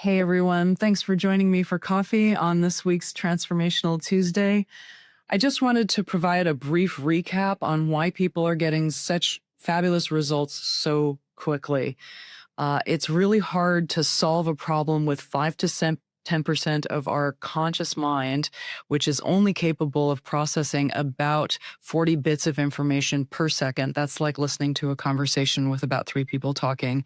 Hey everyone, thanks for joining me for coffee on this week's Transformational Tuesday. I just wanted to provide a brief recap on why people are getting such fabulous results so quickly. It's really hard to solve a problem with 5 to 10% of our conscious mind, which is only capable of processing about 40 bits of information per second. That's like listening to a conversation with about three people talking,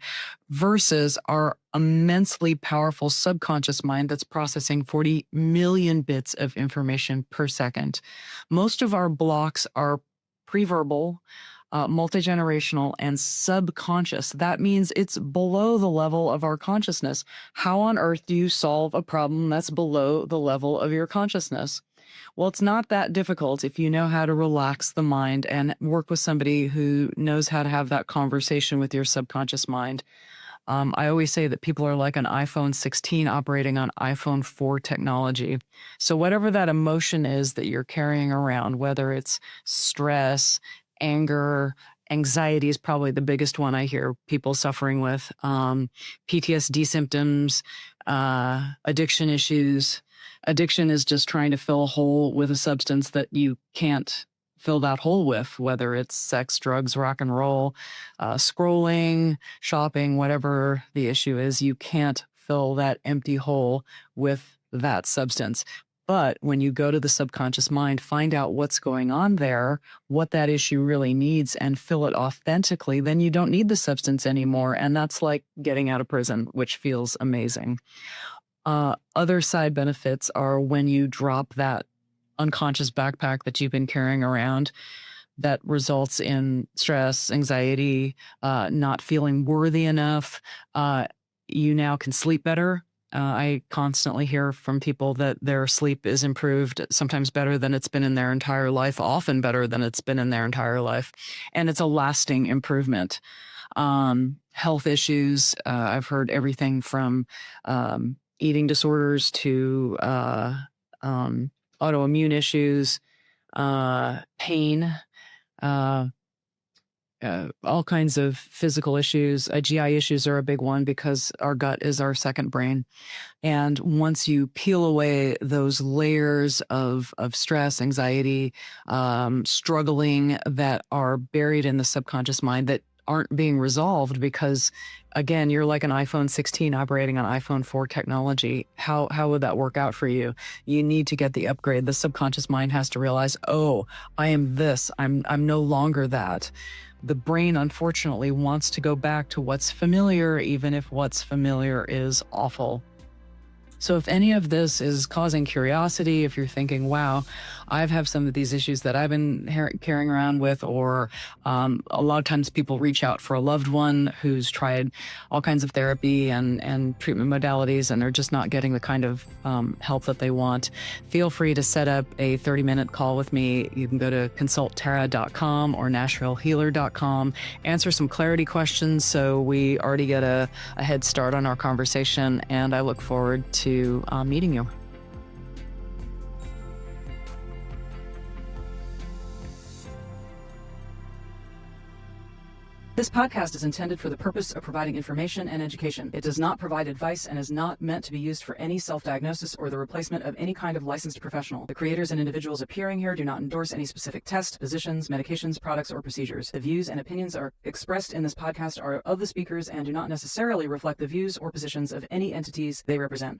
versus our immensely powerful subconscious mind that's processing 40 million bits of information per second. Most of our blocks are preverbal, multi-generational, and subconscious. That means it's below the level of our consciousness. How on earth do you solve a problem that's below the level of your consciousness? Well, it's not that difficult if you know how to relax the mind and work with somebody who knows how to have that conversation with your subconscious mind. I always say that people are like an iPhone 16 operating on iPhone 4 technology. So whatever that emotion is that you're carrying around, whether it's stress, anger, anxiety is probably the biggest one I hear people suffering with, PTSD symptoms, addiction issues. Addiction is just trying to fill a hole with a substance that you can't fill that hole with, whether it's sex, drugs, rock and roll, scrolling, shopping, whatever the issue is, you can't fill that empty hole with that substance. But when you go to the subconscious mind, find out what's going on there, what that issue really needs, and fill it authentically, then you don't need the substance anymore. And that's like getting out of prison, which feels amazing. Other side benefits are when you drop that unconscious backpack that you've been carrying around that results in stress, anxiety, not feeling worthy enough. You now can sleep better. I constantly hear from people that their sleep is improved, sometimes better than it's been in their entire life, often better than it's been in their entire life. And it's a lasting improvement. Health issues, I've heard everything from eating disorders to autoimmune issues, pain, uh, all kinds of physical issues. GI issues are a big one because our gut is our second brain. And once you peel away those layers of stress, anxiety, struggling that are buried in the subconscious mind that aren't being resolved because, again, you're like an iPhone 16 operating on iPhone 4 technology. How would that work out for you? You need to get the upgrade. The subconscious mind has to realize, oh, I am this. I'm no longer that. The brain, unfortunately, wants to go back to what's familiar, even if what's familiar is awful. So if any of this is causing curiosity, if you're thinking, wow, I've had some of these issues that I've been carrying around with, or a lot of times people reach out for a loved one who's tried all kinds of therapy and treatment modalities, and they're just not getting the kind of help that they want, feel free to set up a 30-minute call with me. You can go to consulttara.com or nashvillehealer.com, answer some clarity questions so we already get a head start on our conversation, and I look forward to meeting you. This podcast is intended for the purpose of providing information and education. It does not provide advice and is not meant to be used for any self-diagnosis or the replacement of any kind of licensed professional. The creators and individuals appearing here do not endorse any specific tests, positions, medications, products, or procedures. The views and opinions expressed in this podcast are of the speakers and do not necessarily reflect the views or positions of any entities they represent.